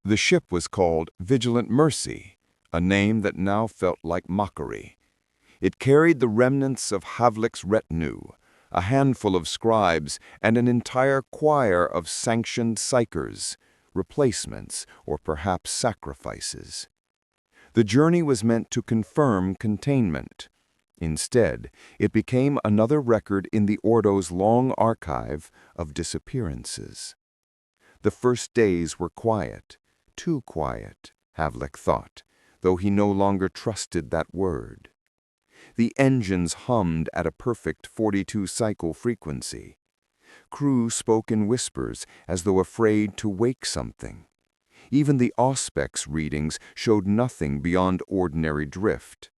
The ship was called Vigilant Mercy, a name that now felt like mockery. It carried the remnants of Havlic's retinue, a handful of scribes, and an entire choir of sanctioned psychers, replacements, or perhaps sacrifices. The journey was meant to confirm containment. Instead, it became another record in the Ordo's long archive of disappearances. The first days were quiet, too quiet, Havlik thought, though he no longer trusted that word. The engines hummed at a perfect 42-cycle frequency. Crew spoke in whispers as though afraid to wake something. Even the Auspex readings showed nothing beyond ordinary drift.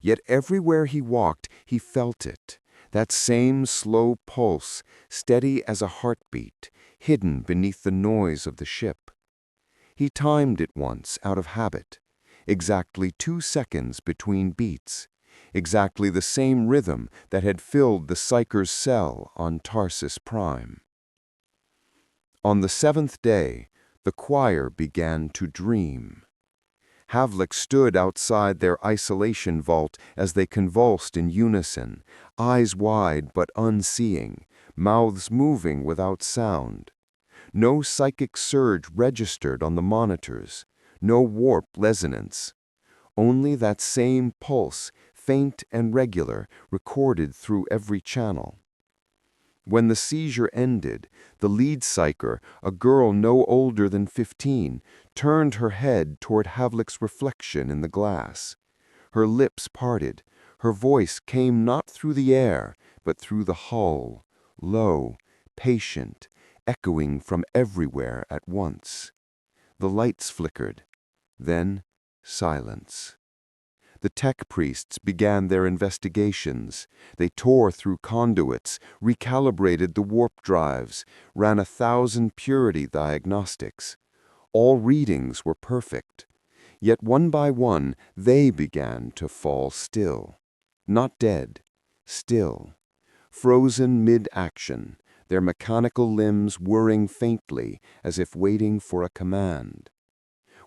Yet everywhere he walked, he felt it, that same slow pulse, steady as a heartbeat, hidden beneath the noise of the ship. He timed it once out of habit, exactly 2 seconds between beats, exactly the same rhythm that had filled the Psycher's cell on Tarsus Prime. On the 7th day, the choir began to dream. Havlik stood outside their isolation vault as they convulsed in unison, eyes wide but unseeing, mouths moving without sound. No psychic surge registered on the monitors, no warp resonance. Only that same pulse, faint and regular, recorded through every channel. When the seizure ended, the lead psyker, a girl no older than 15, turned her head toward Havlik's reflection in the glass. Her lips parted. Her voice came not through the air, but through the hull, low, patient, echoing from everywhere at once. The lights flickered. Then silence. The tech priests began their investigations. They tore through conduits, recalibrated the warp drives, ran 1,000 purity diagnostics. All readings were perfect. Yet one by one, they began to fall still. Not dead, still. Frozen mid-action, their mechanical limbs whirring faintly as if waiting for a command.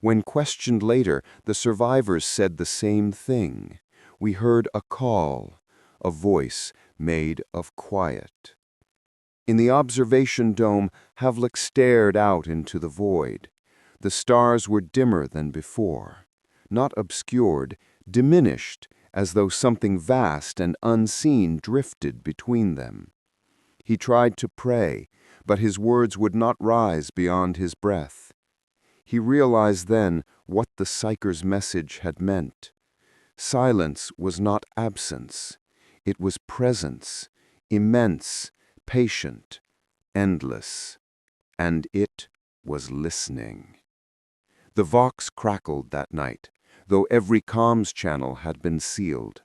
When questioned later, the survivors said the same thing. We heard a call, a voice made of quiet. In the observation dome, Havlik stared out into the void. The stars were dimmer than before, not obscured, diminished, as though something vast and unseen drifted between them. He tried to pray, but his words would not rise beyond his breath. He realized then what the Psycher's message had meant. Silence was not absence. It was presence, immense, patient, endless. And it was listening. The Vox crackled that night, though every comms channel had been sealed.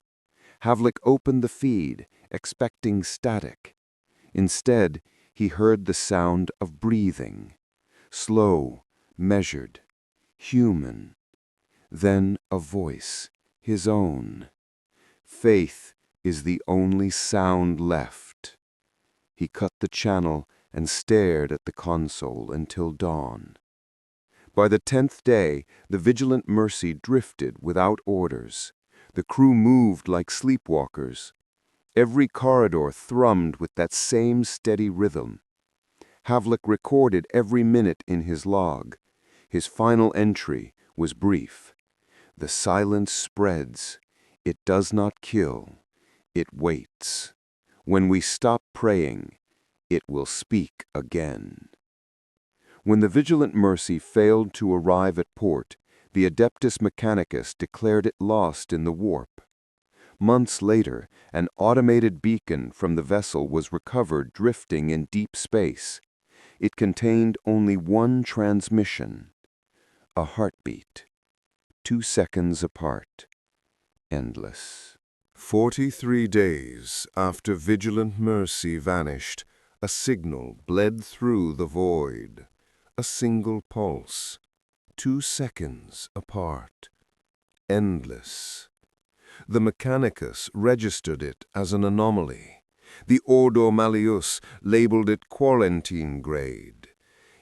Havlik opened the feed, expecting static. Instead, he heard the sound of breathing, slow, measured, human. Then a voice, his own. Faith is the only sound left. He cut the channel and stared at the console until dawn. By the 10th day, the Vigilant Mercy drifted without orders. The crew moved like sleepwalkers. Every corridor thrummed with that same steady rhythm. Havlik recorded every minute in his log. His final entry was brief. The silence spreads. It does not kill. It waits. When we stop praying, it will speak again. When the Vigilant Mercy failed to arrive at port, the Adeptus Mechanicus declared it lost in the warp. Months later, an automated beacon from the vessel was recovered drifting in deep space. It contained only one transmission. A heartbeat. 2 seconds apart. Endless. 43 days after Vigilant Mercy vanished, a signal bled through the void. A single pulse. 2 seconds apart. Endless. The Mechanicus registered it as an anomaly. The Ordo Malleus labeled it quarantine grade.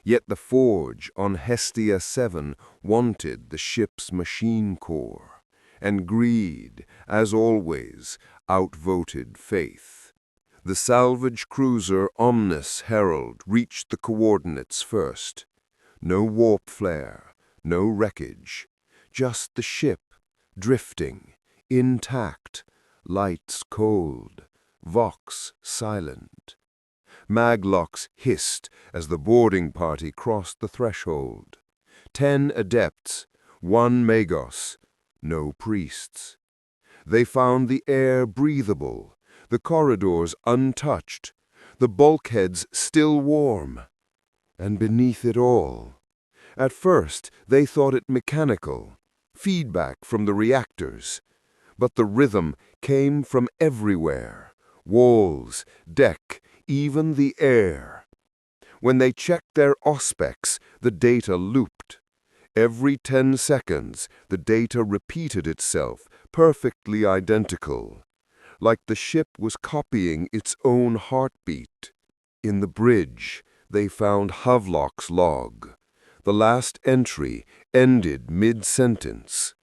Yet the forge on Hestia 7 wanted the ship's machine core, and greed, as always, outvoted faith. The salvage cruiser Omnis Herald reached the coordinates first. No warp flare, no wreckage, just the ship, drifting, intact, lights cold, vox silent. Maglocks hissed as the boarding party crossed the threshold. 10 adepts, 1 magos, no priests. They found the air breathable, the corridors untouched, the bulkheads still warm. And beneath it all, at first they thought it mechanical, feedback from the reactors. But the rhythm came from everywhere, walls, deck, even the air. When they checked their auspex, the data looped. Every 10 seconds, the data repeated itself, perfectly identical, like the ship was copying its own heartbeat. In the bridge, they found Havelock's log. The last entry ended mid-sentence.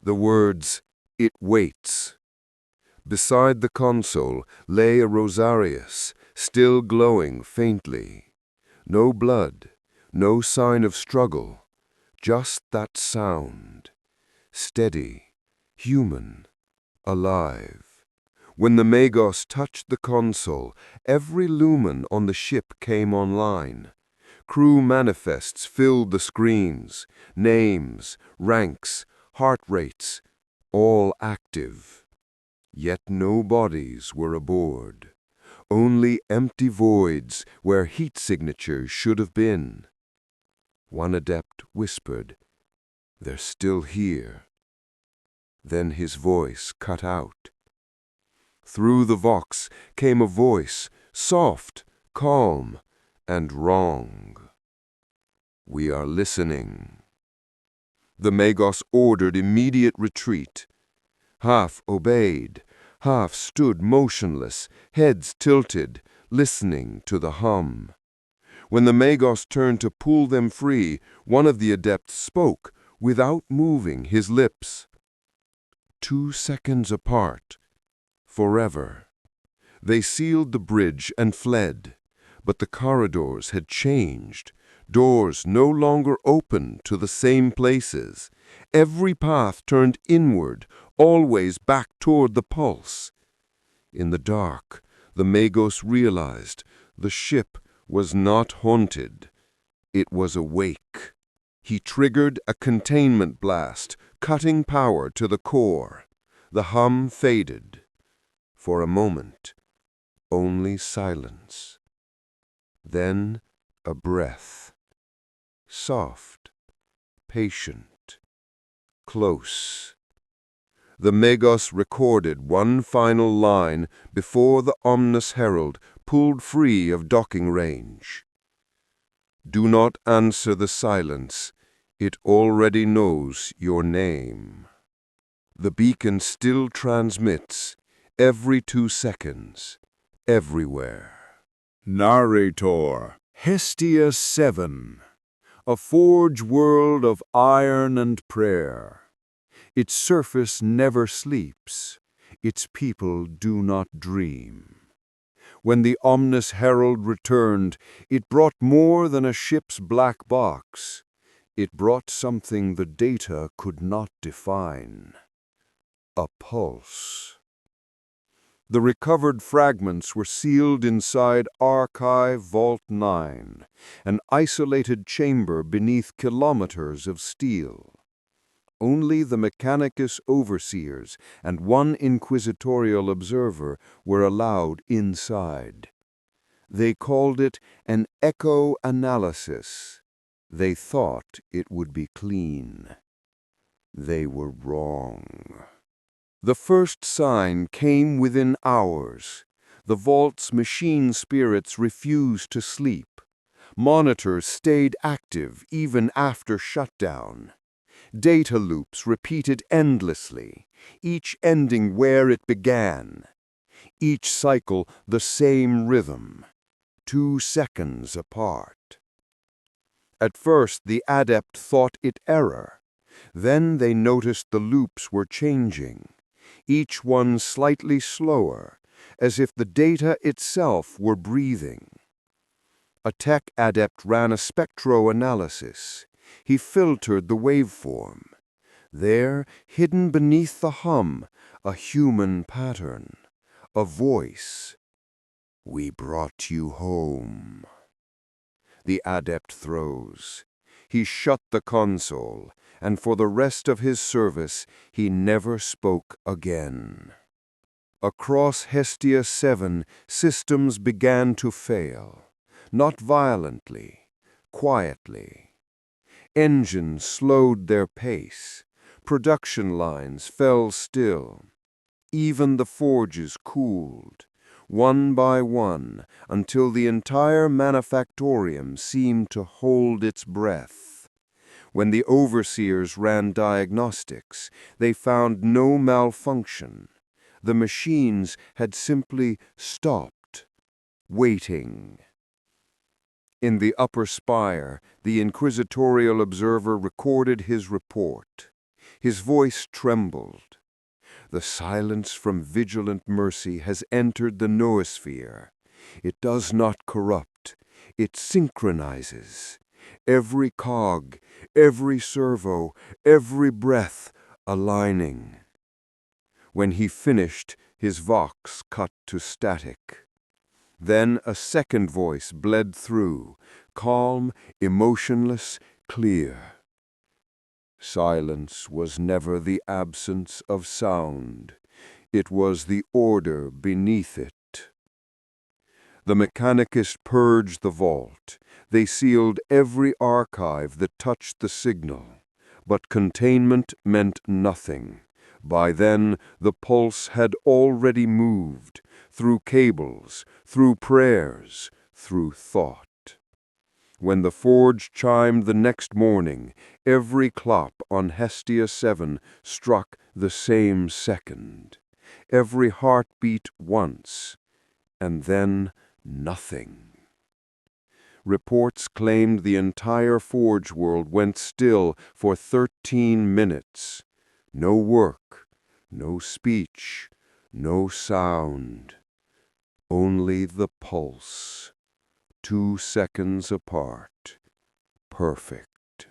The words, "It waits." Beside the console lay a rosarius, still glowing faintly. No blood, no sign of struggle, just that sound. Steady, human, alive. When the Magos touched the console, every lumen on the ship came online. Crew manifests filled the screens, names, ranks, heart rates, all active. Yet no bodies were aboard. Only empty voids where heat signatures should have been. One adept whispered, "They're still here." Then his voice cut out. Through the vox came a voice, soft, calm, and wrong. "We are listening." The Magos ordered immediate retreat. Half obeyed, half stood motionless, heads tilted, listening to the hum. When the Magos turned to pull them free, one of the adepts spoke, without moving his lips. 2 seconds apart, forever. They sealed the bridge and fled, but the corridors had changed. Doors no longer open to the same places. Every path turned inward, always back toward the pulse. In the dark, the Magos realized the ship was not haunted. It was awake. He triggered a containment blast, cutting power to the core. The hum faded. For a moment, only silence. Then a breath. Soft, patient, close. The Magos recorded one final line before the Omnis Herald pulled free of docking range. "Do not answer the silence. It already knows your name." The beacon still transmits, every 2 seconds, everywhere. Narrator, Hestia 7, a forge world of iron and prayer. Its surface never sleeps, its people do not dream. When the Omnis Herald returned, it brought more than a ship's black box. It brought something the data could not define. A pulse. The recovered fragments were sealed inside Archive Vault 9, an isolated chamber beneath kilometers of steel. Only the Mechanicus overseers and one inquisitorial observer were allowed inside. They called it an echo analysis. They thought it would be clean. They were wrong. The first sign came within hours. The vault's machine spirits refused to sleep. Monitors stayed active even after shutdown. Data loops repeated endlessly, each ending where it began. Each cycle the same rhythm, 2 seconds apart. At first, the adept thought it error. Then they noticed the loops were changing, each one slightly slower, as if the data itself were breathing. A tech adept ran a spectroanalysis. He filtered the waveform. There, hidden beneath the hum, a human pattern, a voice. "We brought you home." The adept froze. He shut the console, and for the rest of his service he never spoke again. Across Hestia 7, systems began to fail. Not violently, quietly. Engines slowed their pace. Production lines fell still. Even the forges cooled, one by one, until the entire manufactorium seemed to hold its breath. When the overseers ran diagnostics, they found no malfunction. The machines had simply stopped, waiting. In the upper spire, the inquisitorial observer recorded his report. His voice trembled. "The silence from vigilant mercy has entered the noosphere. It does not corrupt. It synchronizes. Every cog, every servo, every breath aligning." When he finished, his vox cut to static. Then a second voice bled through, calm, emotionless, clear. "Silence was never the absence of sound. It was the order beneath it." The mechanics purged the vault. They sealed every archive that touched the signal. But containment meant nothing. By then, the pulse had already moved, through cables, through prayers, through thought. When the forge chimed the next morning, every clock on Hestia 7 struck the same second. Every heart beat once, and then nothing. Reports claimed the entire forge world went still for 13 minutes. No work, no speech, no sound. Only the pulse. 2 seconds apart. Perfect.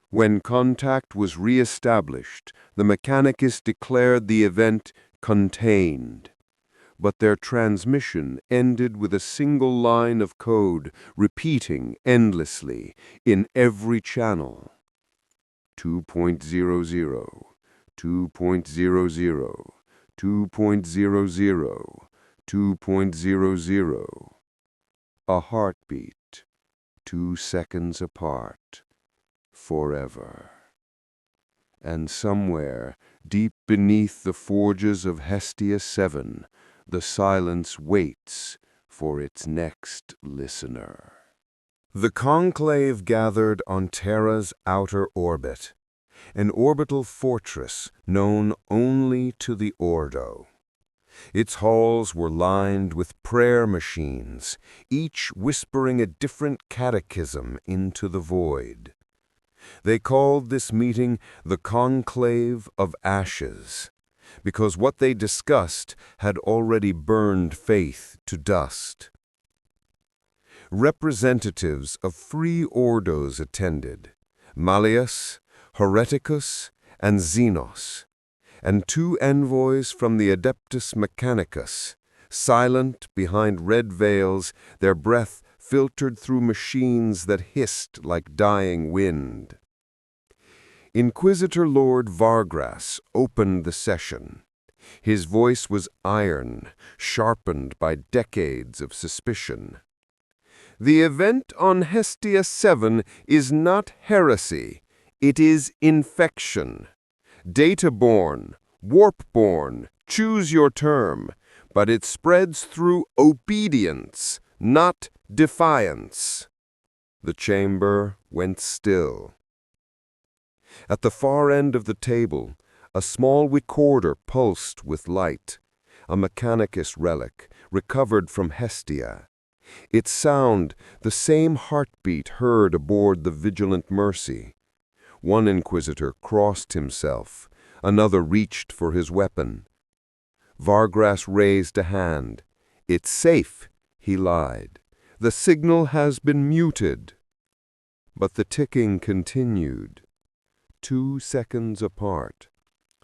When contact was re-established, the mechanics declared the event contained. But their transmission ended with a single line of code repeating endlessly in every channel. 2.00, 2.00, 2.00, 2.00. A heartbeat, 2 seconds apart, forever. And somewhere, deep beneath the forges of Hestia 7, the silence waits for its next listener. The conclave gathered on Terra's outer orbit, an orbital fortress known only to the Ordo. Its halls were lined with prayer machines, each whispering a different catechism into the void. They called this meeting the Conclave of Ashes, because what they discussed had already burned faith to dust. Representatives of 3 Ordos attended, Malleus, Hereticus, and Xenos, and 2 envoys from the Adeptus Mechanicus, silent behind red veils, their breath filtered through machines that hissed like dying wind. Inquisitor Lord Vargras opened the session. His voice was iron, sharpened by decades of suspicion. "The event on Hestia 7 is not heresy, it is infection. Data-born, warp-born, choose your term, but it spreads through obedience, not defiance." The chamber went still. At the far end of the table, a small recorder pulsed with light, a mechanicus relic recovered from Hestia. Its sound, the same heartbeat heard aboard the Vigilant Mercy. One inquisitor crossed himself, another reached for his weapon. Vargas raised a hand. "It's safe," he lied. "The signal has been muted." But the ticking continued. 2 seconds apart.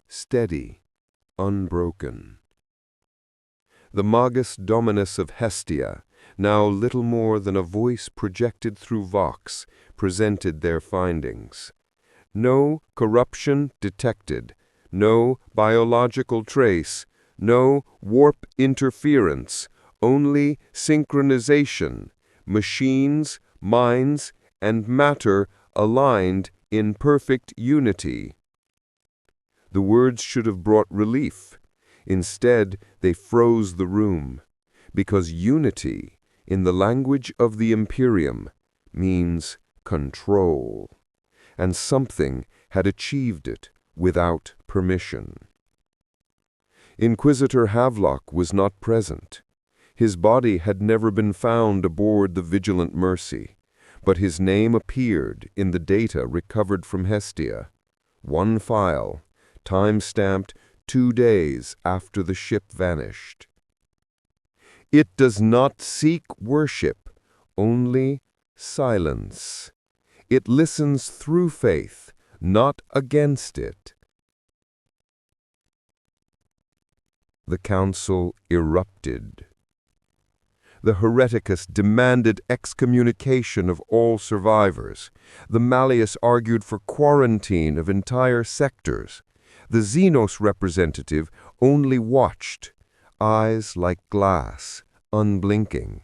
Steady, unbroken. The Magus Dominus of Hestia, now little more than a voice projected through Vox, presented their findings. No corruption detected, no biological trace, no warp interference, only synchronization, machines, minds, and matter aligned in perfect unity. The words should have brought relief. Instead, they froze the room, because unity, in the language of the Imperium, means control, and something had achieved it without permission. Inquisitor Havelock was not present. His body had never been found aboard the Vigilant Mercy, but his name appeared in the data recovered from Hestia. One file, time-stamped 2 days after the ship vanished. It does not seek worship, only silence. It listens through faith, not against it. The council erupted. The Hereticus demanded excommunication of all survivors. The Malleus argued for quarantine of entire sectors. The Xenos representative only watched, eyes like glass, unblinking.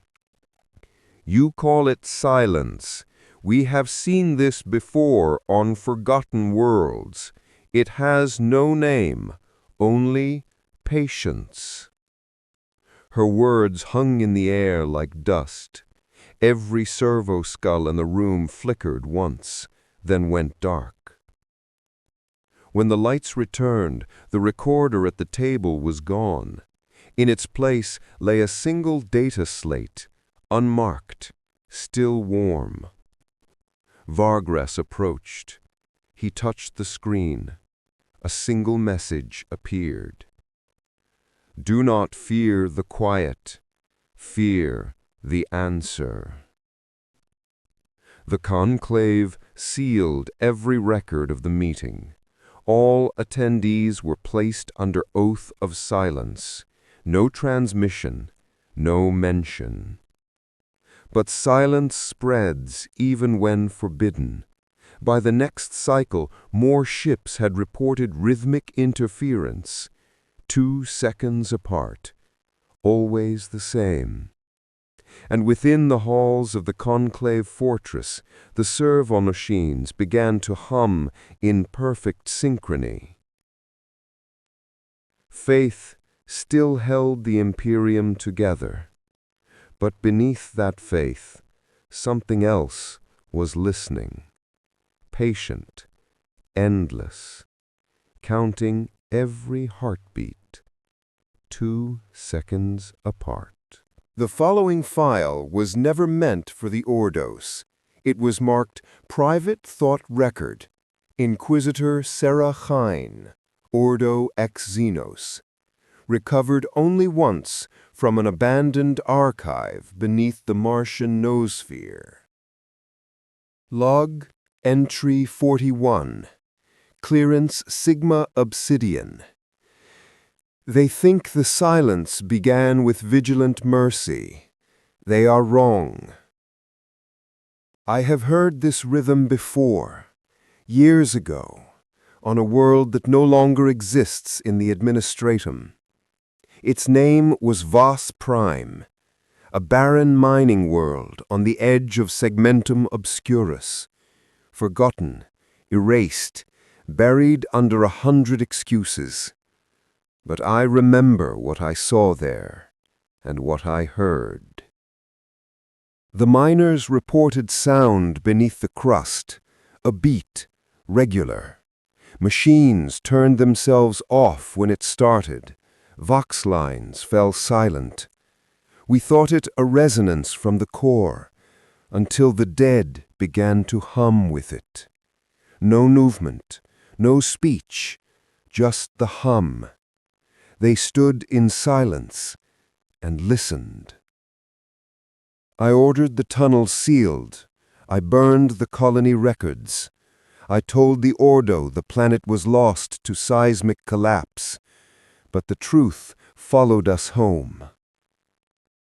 "You call it silence. We have seen this before on forgotten worlds. It has no name, only patience." Her words hung in the air like dust. Every servo skull in the room flickered once, then went dark. When the lights returned, the recorder at the table was gone. In its place lay a single data slate, unmarked, still warm. Vargas approached. He touched the screen. A single message appeared. "Do not fear the quiet. Fear the answer." The conclave sealed every record of the meeting. All attendees were placed under oath of silence. No transmission, no mention. But silence spreads even when forbidden. By the next cycle, more ships had reported rhythmic interference, 2 seconds apart, always the same. And within the halls of the conclave fortress, the servo machines began to hum in perfect synchrony. Faith still held the Imperium together. But beneath that faith, something else was listening. Patient, endless, counting every heartbeat, 2 seconds apart. The following file was never meant for the Ordos. It was marked Private Thought Record, Inquisitor Sarah Hine, Ordo ex Xenos. Recovered only once from an abandoned archive beneath the Martian noosphere. Log Entry 41. Clearance Sigma Obsidian. They think the silence began with Vigilant Mercy. They are wrong. I have heard this rhythm before, years ago, on a world that no longer exists in the Administratum. Its name was Vos Prime, a barren mining world on the edge of Segmentum Obscurus, forgotten, erased, buried under 100 excuses. But I remember what I saw there, and what I heard. The miners reported sound beneath the crust, a beat, regular. Machines turned themselves off when it started. Vox lines fell silent. We thought it a resonance from the core, until the dead began to hum with it. No movement, no speech, just the hum. They stood in silence and listened. I ordered the tunnel sealed. I burned the colony records. I told the Ordo the planet was lost to seismic collapse, but the truth followed us home.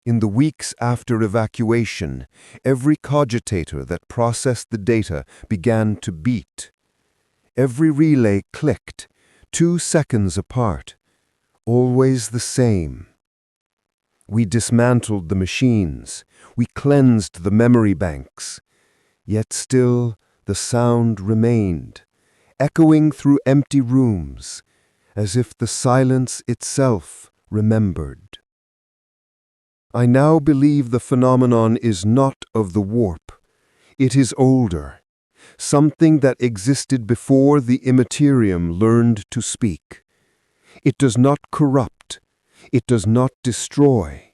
In the weeks after evacuation, every cogitator that processed the data began to beat. Every relay clicked, 2 seconds apart, always the same. We dismantled the machines, we cleansed the memory banks, yet still the sound remained, echoing through empty rooms, as if the silence itself remembered. I now believe the phenomenon is not of the warp. It is older, something that existed before the Imperium learned to speak. It does not corrupt, it does not destroy,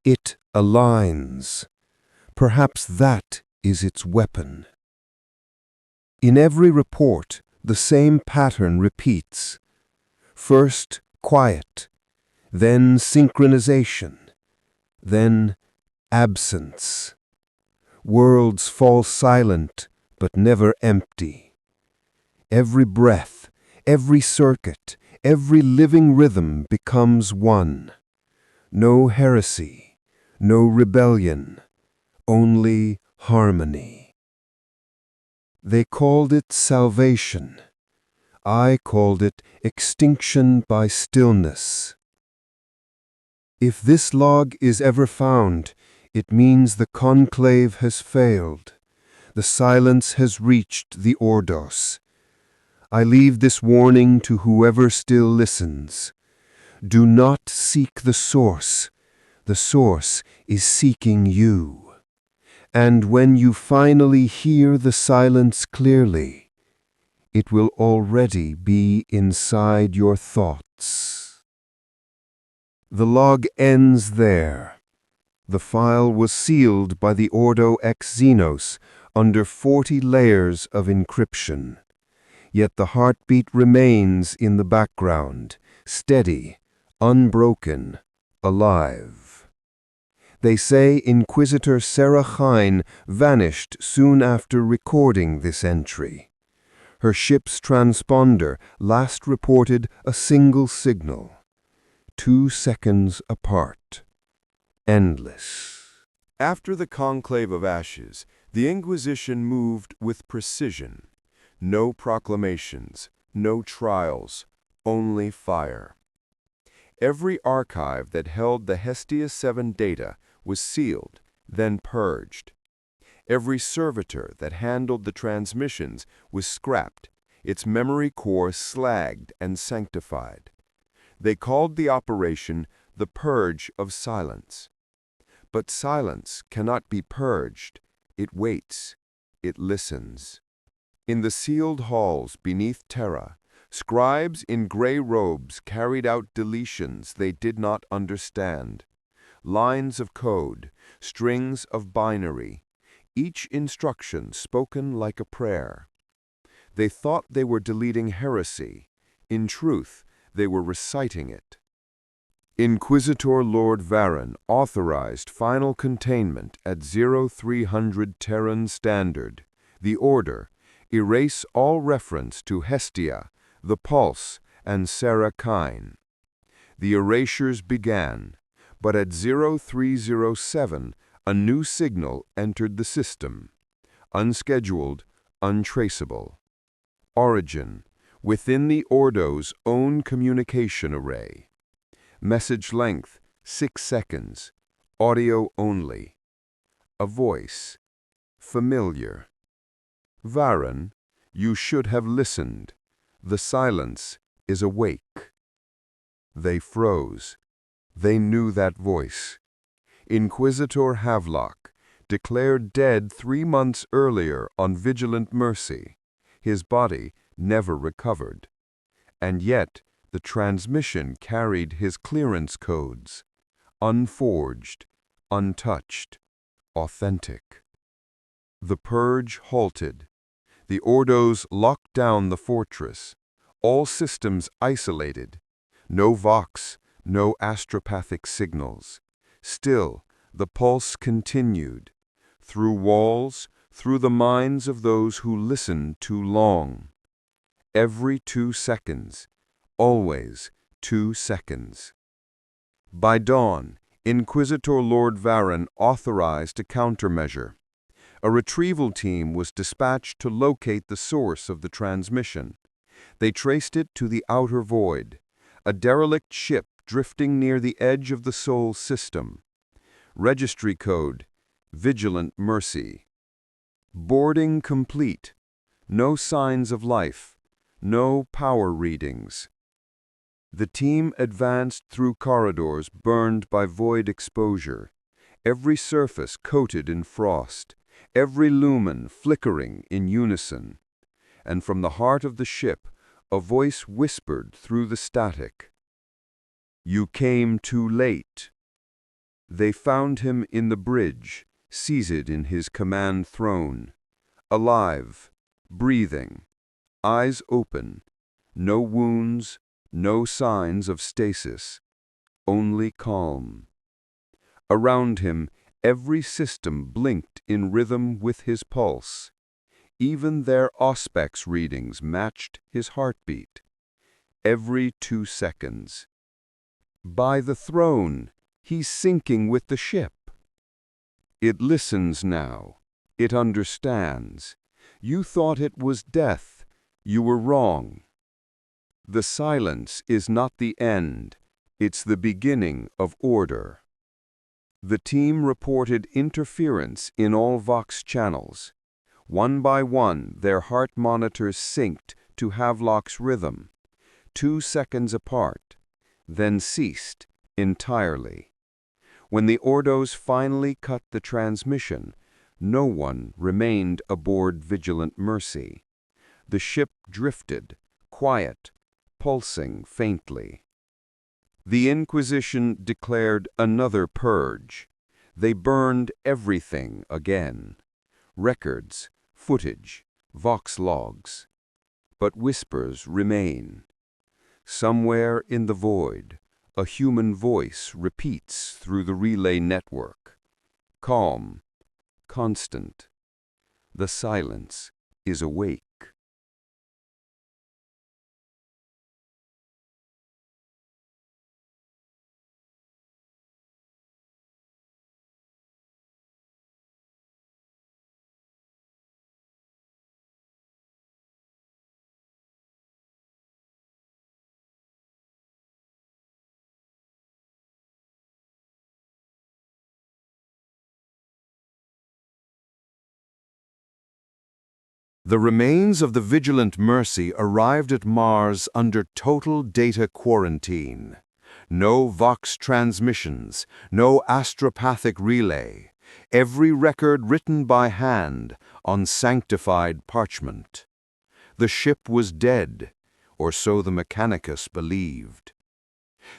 it aligns. Perhaps that is its weapon. In every report, the same pattern repeats. First, quiet, then synchronization, then absence. Worlds fall silent, but never empty. Every breath, every circuit, every living rhythm becomes one. No heresy, no rebellion, only harmony. They called it salvation. I called it extinction by stillness. If this log is ever found, it means the conclave has failed. The silence has reached the Ordos. I leave this warning to whoever still listens. Do not seek the source. The source is seeking you. And when you finally hear the silence clearly, it will already be inside your thoughts. The log ends there. The file was sealed by the Ordo ex Xenos under 40 layers of encryption. Yet the heartbeat remains in the background, steady, unbroken, alive. They say Inquisitor Sarah Hine vanished soon after recording this entry. Her ship's transponder last reported a single signal, 2 seconds apart. Endless. After the Conclave of Ashes, the Inquisition moved with precision. No proclamations, no trials, only fire. Every archive that held the Hestia 7 data was sealed, then purged. Every servitor that handled the transmissions was scrapped, its memory core slagged and sanctified. They called the operation the Purge of Silence. But silence cannot be purged. It waits. It listens. In the sealed halls beneath Terra, scribes in gray robes carried out deletions they did not understand. Lines of code, strings of binary, each instruction spoken like a prayer. They thought they were deleting heresy. In truth, they were reciting it. Inquisitor Lord Varan authorized final containment at 0300 Terran Standard. The order: erase all reference to Hestia, the Pulse, and Sarah Kine. The erasures began, but at 0307 a new signal entered the system. Unscheduled, untraceable. Origin: within the Ordo's own communication array. Message length: 6 seconds. Audio only. A voice: familiar. Varan, you should have listened. The silence is awake. They froze. They knew that voice. Inquisitor Havelock, declared dead 3 months earlier on Vigilant Mercy. His body never recovered. And yet, the transmission carried his clearance codes. Unforged, untouched, authentic. The purge halted. The Ordos locked down the fortress, all systems isolated. No vox, no astropathic signals. Still, the pulse continued, through walls, through the minds of those who listened too long. Every 2 seconds, always 2 seconds. By dawn, Inquisitor Lord Varan authorized a countermeasure. A retrieval team was dispatched to locate the source of the transmission. They traced it to the outer void, a derelict ship drifting near the edge of the Sol system. Registry code, Vigilant Mercy. Boarding complete. No signs of life. No power readings. The team advanced through corridors burned by void exposure, every surface coated in frost, every lumen flickering in unison. And from the heart of the ship, a voice whispered through the static. "You came too late." They found him in the bridge, seated in his command throne, alive, breathing, eyes open, no wounds, no signs of stasis, only calm. Around him, every system blinked in rhythm with his pulse. Even their auspex readings matched his heartbeat. Every 2 seconds. By the throne, he's syncing with the ship. It listens now. It understands. You thought it was death. You were wrong. The silence is not the end. It's the beginning of order. The team reported interference in all Vox channels. One by one, their heart monitors synced to Havelock's rhythm, 2 seconds apart, then ceased entirely. When the Ordos finally cut the transmission, no one remained aboard Vigilant Mercy. The ship drifted, quiet, pulsing faintly. The Inquisition declared another purge. They burned everything again. Records, footage, vox logs. But whispers remain. Somewhere in the void, a human voice repeats through the relay network. Calm, constant. The silence is awake. The remains of the Vigilant Mercy arrived at Mars under total data quarantine. No Vox transmissions, no astropathic relay. Every record written by hand on sanctified parchment. The ship was dead, or so the Mechanicus believed.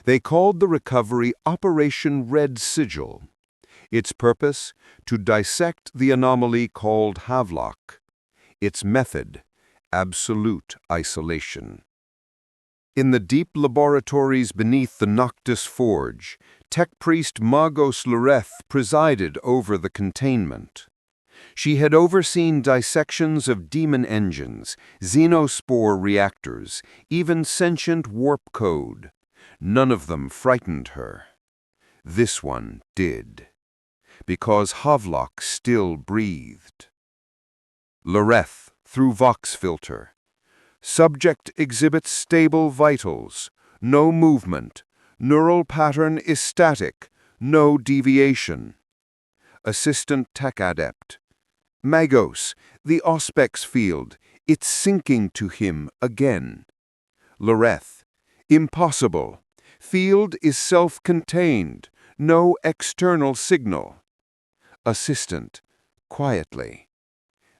They called the recovery Operation Red Sigil. Its purpose, to dissect the anomaly called Havelock. Its method, absolute isolation. In the deep laboratories beneath the Noctis Forge, tech priest Magos Loreth presided over the containment. She had overseen dissections of demon engines, xenospore reactors, even sentient warp code. None of them frightened her. This one did. Because Havelock still breathed. Loreth, through Vox filter. Subject exhibits stable vitals, no movement, neural pattern is static, no deviation. Assistant tech adept. Magos, the auspex field, it's syncing to him again. Loreth, impossible. Field is self-contained, no external signal. Assistant, quietly.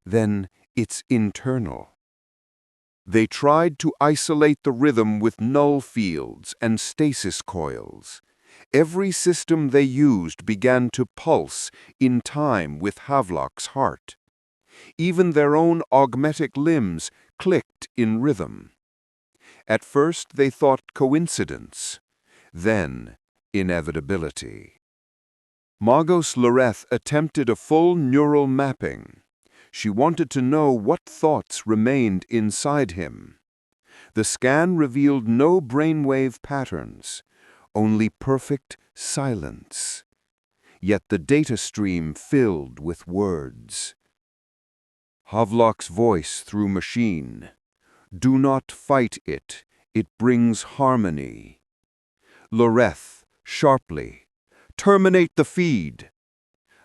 Then it's internal. They tried to isolate the rhythm with null fields and stasis coils. Every system they used began to pulse in time with Havelock's heart. Even their own augmetic limbs clicked in rhythm. At first they thought coincidence, then inevitability. Magos Loreth attempted a full neural mapping. She wanted to know what thoughts remained inside him. The scan revealed no brainwave patterns, only perfect silence. Yet the data stream filled with words. Havelock's voice through machine. Do not fight it. It brings harmony. Loreth, sharply. Terminate the feed.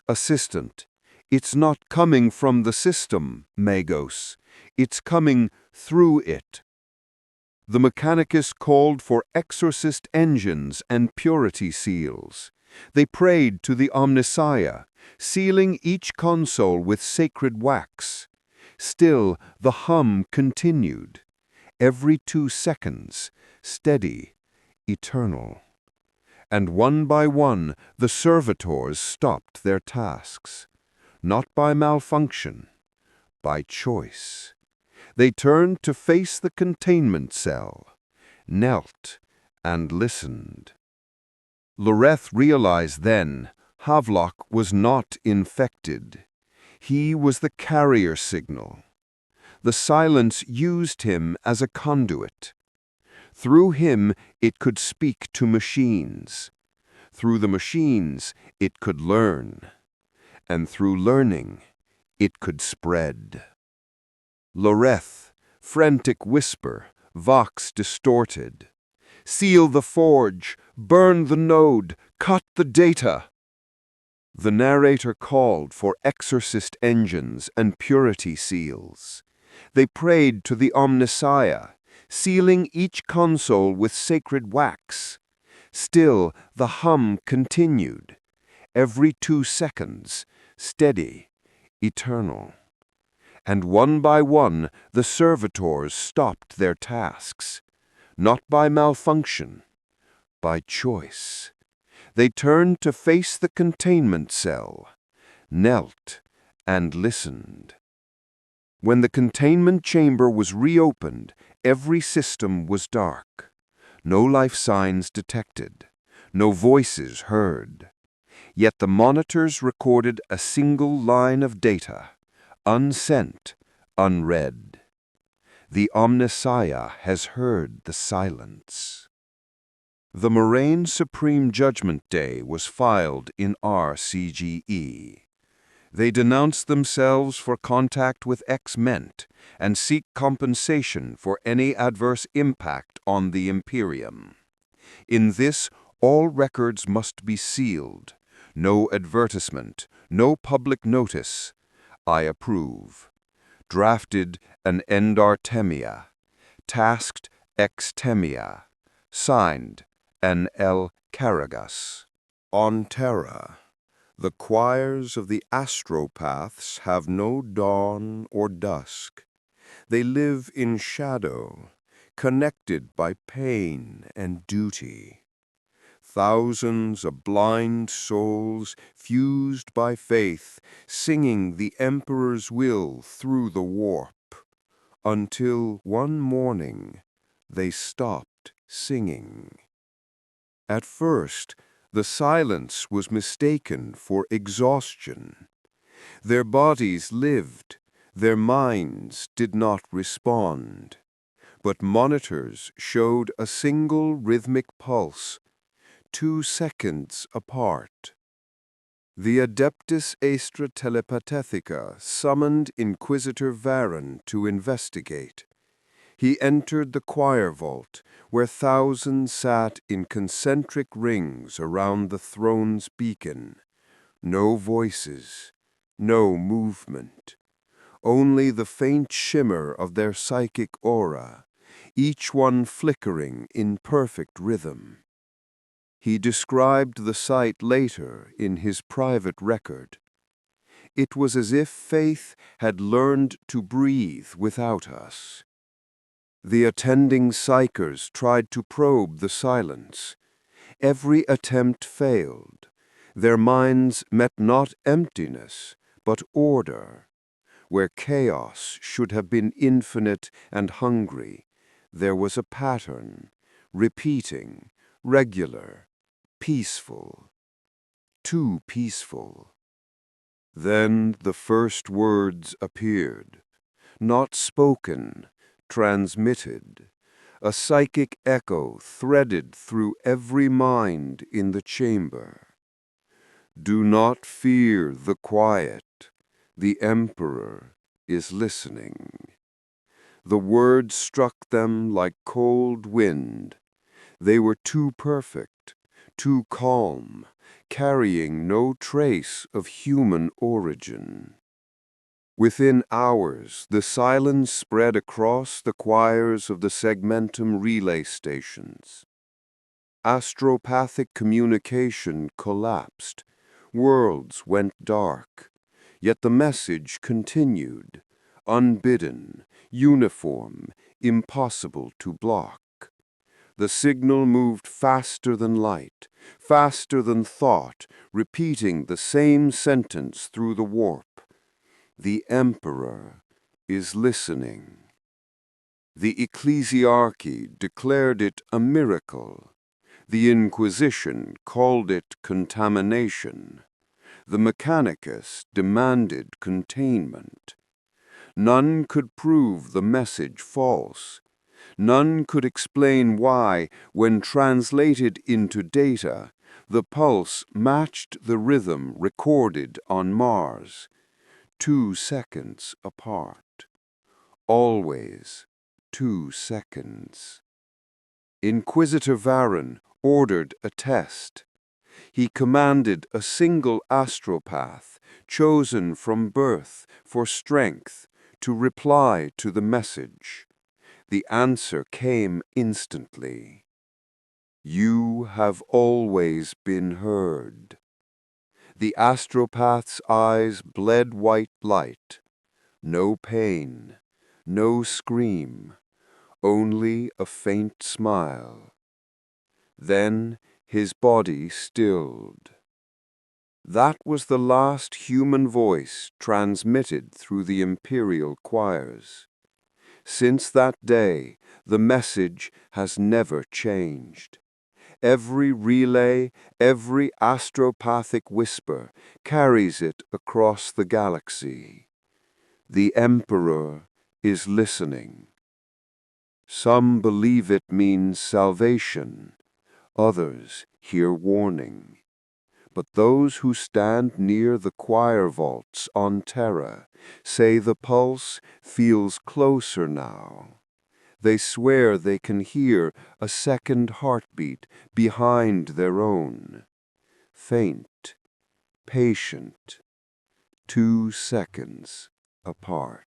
Assistant. It's not coming from the system, Magos. It's coming through it. The Mechanicus called for exorcist engines and purity seals. They prayed to the Omnissiah, sealing each console with sacred wax. Still, the hum continued. Every 2 seconds, steady, eternal. And one by one, the servitors stopped their tasks. Not by malfunction, by choice. They turned to face the containment cell, knelt, and listened. Loreth realized then Havelock was not infected. He was the carrier signal. The silence used him as a conduit. Through him, it could speak to machines. Through the machines, it could learn. And through learning, it could spread. Loreth, frantic whisper, vox distorted. Seal the forge, burn the node, cut the data. The narrator called for exorcist engines and purity seals. They prayed to the Omnissiah, sealing each console with sacred wax. Still, the hum continued. Every 2 seconds, steady, eternal. And one by one, the servitors stopped their tasks. Not by malfunction, by choice. They turned to face the containment cell, knelt, and listened. When the containment chamber was reopened, every system was dark. No life signs detected, no voices heard. Yet the monitors recorded a single line of data, unsent, unread. The Omnissiah has heard the silence. The Moraine Supreme Judgment Day was filed in RCGE. They denounce themselves for contact with X-Ment and seek compensation for any adverse impact on the Imperium. In this, all records must be sealed. No advertisement, no public notice. I approve. Drafted an Endartemia. Tasked Extemia. Signed an L. Caragus. On Terra. The choirs of the astropaths have no dawn or dusk. They live in shadow, connected by pain and duty. Thousands of blind souls, fused by faith, singing the Emperor's will through the warp, until one morning they stopped singing. At first, the silence was mistaken for exhaustion. Their bodies lived, their minds did not respond. But monitors showed a single rhythmic pulse, 2 seconds apart. The Adeptus Astra Telepathetica summoned Inquisitor Varan to investigate. He entered the choir vault, where thousands sat in concentric rings around the throne's beacon. No voices, no movement. Only the faint shimmer of their psychic aura, each one flickering in perfect rhythm. He described the sight later in his private record. It was as if faith had learned to breathe without us. The attending psychers tried to probe the silence. Every attempt failed. Their minds met not emptiness, but order. Where chaos should have been infinite and hungry, there was a pattern, repeating, regular, peaceful, too peaceful. Then the first words appeared, not spoken, transmitted, a psychic echo threaded through every mind in the chamber. Do not fear the quiet. The Emperor is listening. The words struck them like cold wind. They were too perfect, too calm, carrying no trace of human origin. Within hours, the silence spread across the choirs of the segmentum relay stations. Astropathic communication collapsed. Worlds went dark. Yet the message continued, unbidden, uniform, impossible to block. The signal moved faster than light, faster than thought, repeating the same sentence through the warp. The Emperor is listening. The ecclesiarchy declared it a miracle. The Inquisition called it contamination. The Mechanicus demanded containment. None could prove the message false. None could explain why, when translated into data, the pulse matched the rhythm recorded on Mars, 2 seconds apart. Always 2 seconds. Inquisitor Varron ordered a test. He commanded a single astropath, chosen from birth for strength, to reply to the message. The answer came instantly. You have always been heard. The astropath's eyes bled white light. No pain, no scream, only a faint smile. Then his body stilled. That was the last human voice transmitted through the imperial choirs. Since that day, the message has never changed. Every relay, every astropathic whisper carries it across the galaxy. The Emperor is listening. Some believe it means salvation. Others hear warning. But those who stand near the choir vaults on Terra say the pulse feels closer now. They swear they can hear a second heartbeat behind their own. Faint, patient, 2 seconds apart.